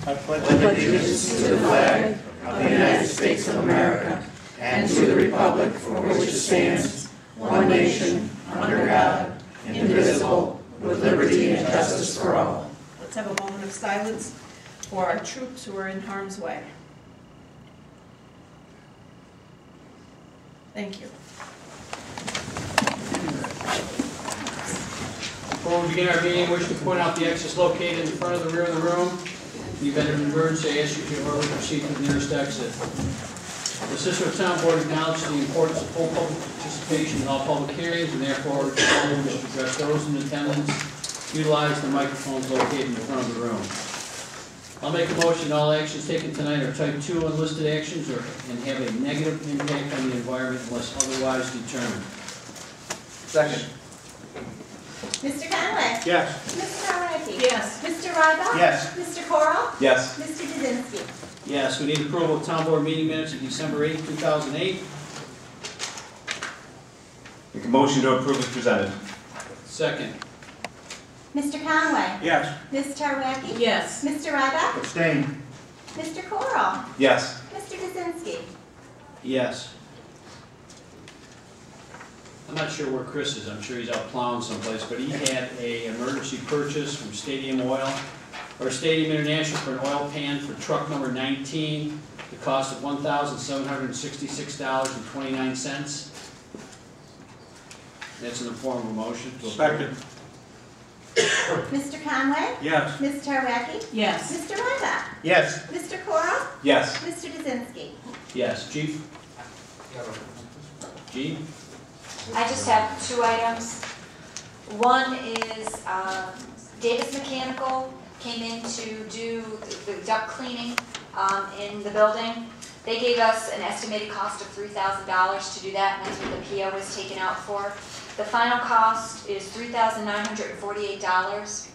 I pledge allegiance to the flag of the United States of America and to the republic for which it stands, one nation, under God, indivisible, with liberty and justice for all. Let's have a moment of silence for our troops who are in harm's way. Thank you. Before we begin our meeting, I wish to point out the exits located in the front of the rear of the room. In the event of an emergency, I ask you to order to proceed to the nearest exit. The Cicero Town Board acknowledges the importance of full public participation in all public hearings, and therefore, if you wish to address those in attendance, utilize the microphones located in the front of the room. I'll make a motion that all actions taken tonight are type 2 unlisted actions and have a negative impact on the environment unless otherwise determined. Second. Mr. Conway? Yes. Mr. Tarwacki? Yes. Mr. Ryba? Yes. Mr. Coral? Yes. Mr. Kaczynski? Yes, we need approval of Town Board meeting minutes of December 8, 2008. Make a motion to approve as presented. Second. Mr. Conway? Yes. Ms. Tarwacki? Yes. Mr. Ryba? Abstain. Mr. Coral? Yes. Mr. Kaczynski? Yes. I'm not sure where Chris is. I'm sure he's out plowing someplace, but he had a emergency purchase from Stadium Oil, or Stadium International, for an oil pan for truck number 19. The cost of $1,766.29. That's in the form of a motion. Second. Mr. Conway? Yes. Ms. Tarwacki? Yes. Mr. Ryba? Yes. Mr. Coral? Yes. Mr. Kaczynski? Yes. Chief? G? I just have two items. One is Davis Mechanical came in to do the duct cleaning in the building. They gave us an estimated cost of $3,000 to do that, and that's what the PO was taken out for. The final cost is $3,948.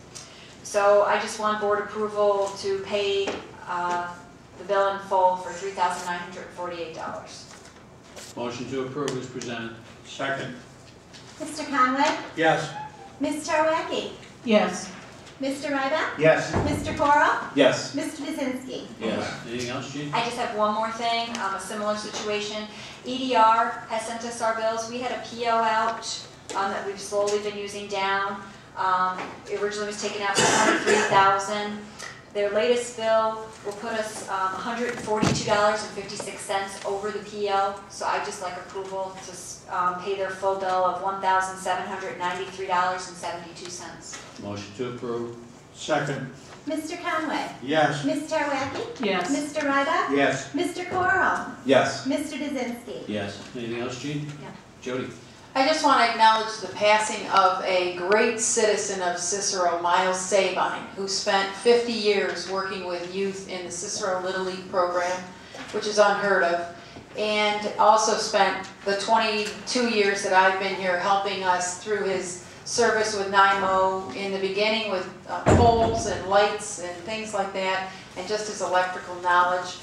So I just want board approval to pay the bill in full for $3,948. Motion to approve is presented. Second. Mr. Conway? Yes. Ms. Tarwacki? Yes. Mr. Ryba? Yes. Mr. Coral? Yes. Mr. Kaczynski? Yes. Anything else, Gene? I just have one more thing, a similar situation. EDR has sent us our bills. We had a PO out that we've slowly been using down. It originally was taken out for $23,000. Their latest bill will put us $142.56 over the PO. So I'd just like approval to pay their full bill of $1,793.72. Motion to approve. Second. Mr. Conway? Yes. Ms. Tarwacki? Yes. Mr. Ryba? Yes. Mr. Coral? Yes. Mr. Kaczynski? Yes. Anything else, Gene? Yeah. Jody? I just want to acknowledge the passing of a great citizen of Cicero, Miles Sabine, who spent 50 years working with youth in the Cicero Little League program, which is unheard of, and also spent the 22 years that I've been here helping us through his service with NIMO in the beginning with poles and lights and things like that, and just his electrical knowledge.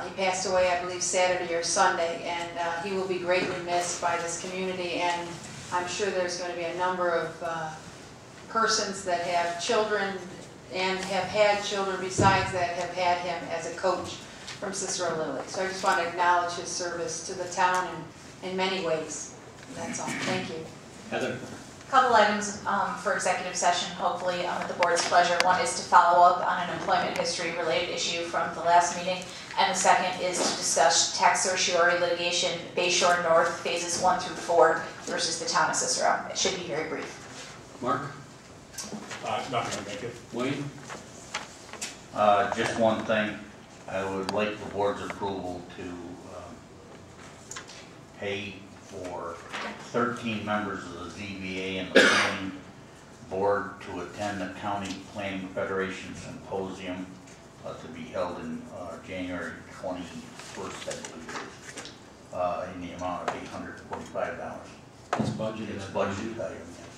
He passed away, I believe, Saturday or Sunday, and he will be greatly missed by this community, and I'm sure there's going to be a number of persons that have children and have had children besides that have had him as a coach from Cicero Little League. So I just want to acknowledge his service to the town in many ways. That's all. Thank you. Heather? Couple items for executive session, hopefully at the board's pleasure. One is to follow up on an employment history related issue from the last meeting, and the second is to discuss tax certiorari litigation, Bayshore North phases 1 through 4 versus the town of Cicero. It should be very brief. Mark? Not going to make it. Wayne? Just one thing, I would like the board's approval to pay for 13 members of the ZBA and the planning board to attend the County Planning Federation Symposium to be held in January 21st, I believe, in the amount of $845. It's budgeted. It's budgeted item, yes.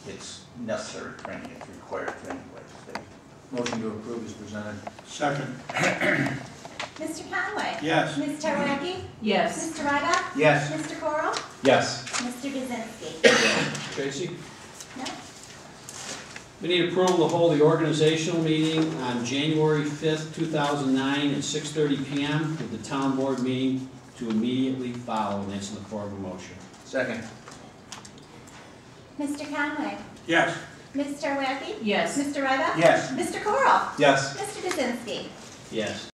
It's necessary training, it's required training by the state. Motion to approve is presented. Second. Mr. Conway? Yes. Ms. Tarwacki? Yes. Mr. Ryba? Yes. Mr. Coral? Yes. Mr. Kaczynski? Tracy? No? We need approval to hold the organizational meeting on January 5th, 2009 at 6:30 PM with the town board meeting to immediately follow, and that's in the form of a motion. Second. Mr. Conway. Yes. Mr. Wacky. Yes. Mr. Ryback. Yes. Mr. Corral. Yes. Mr. Kaczynski. Yes.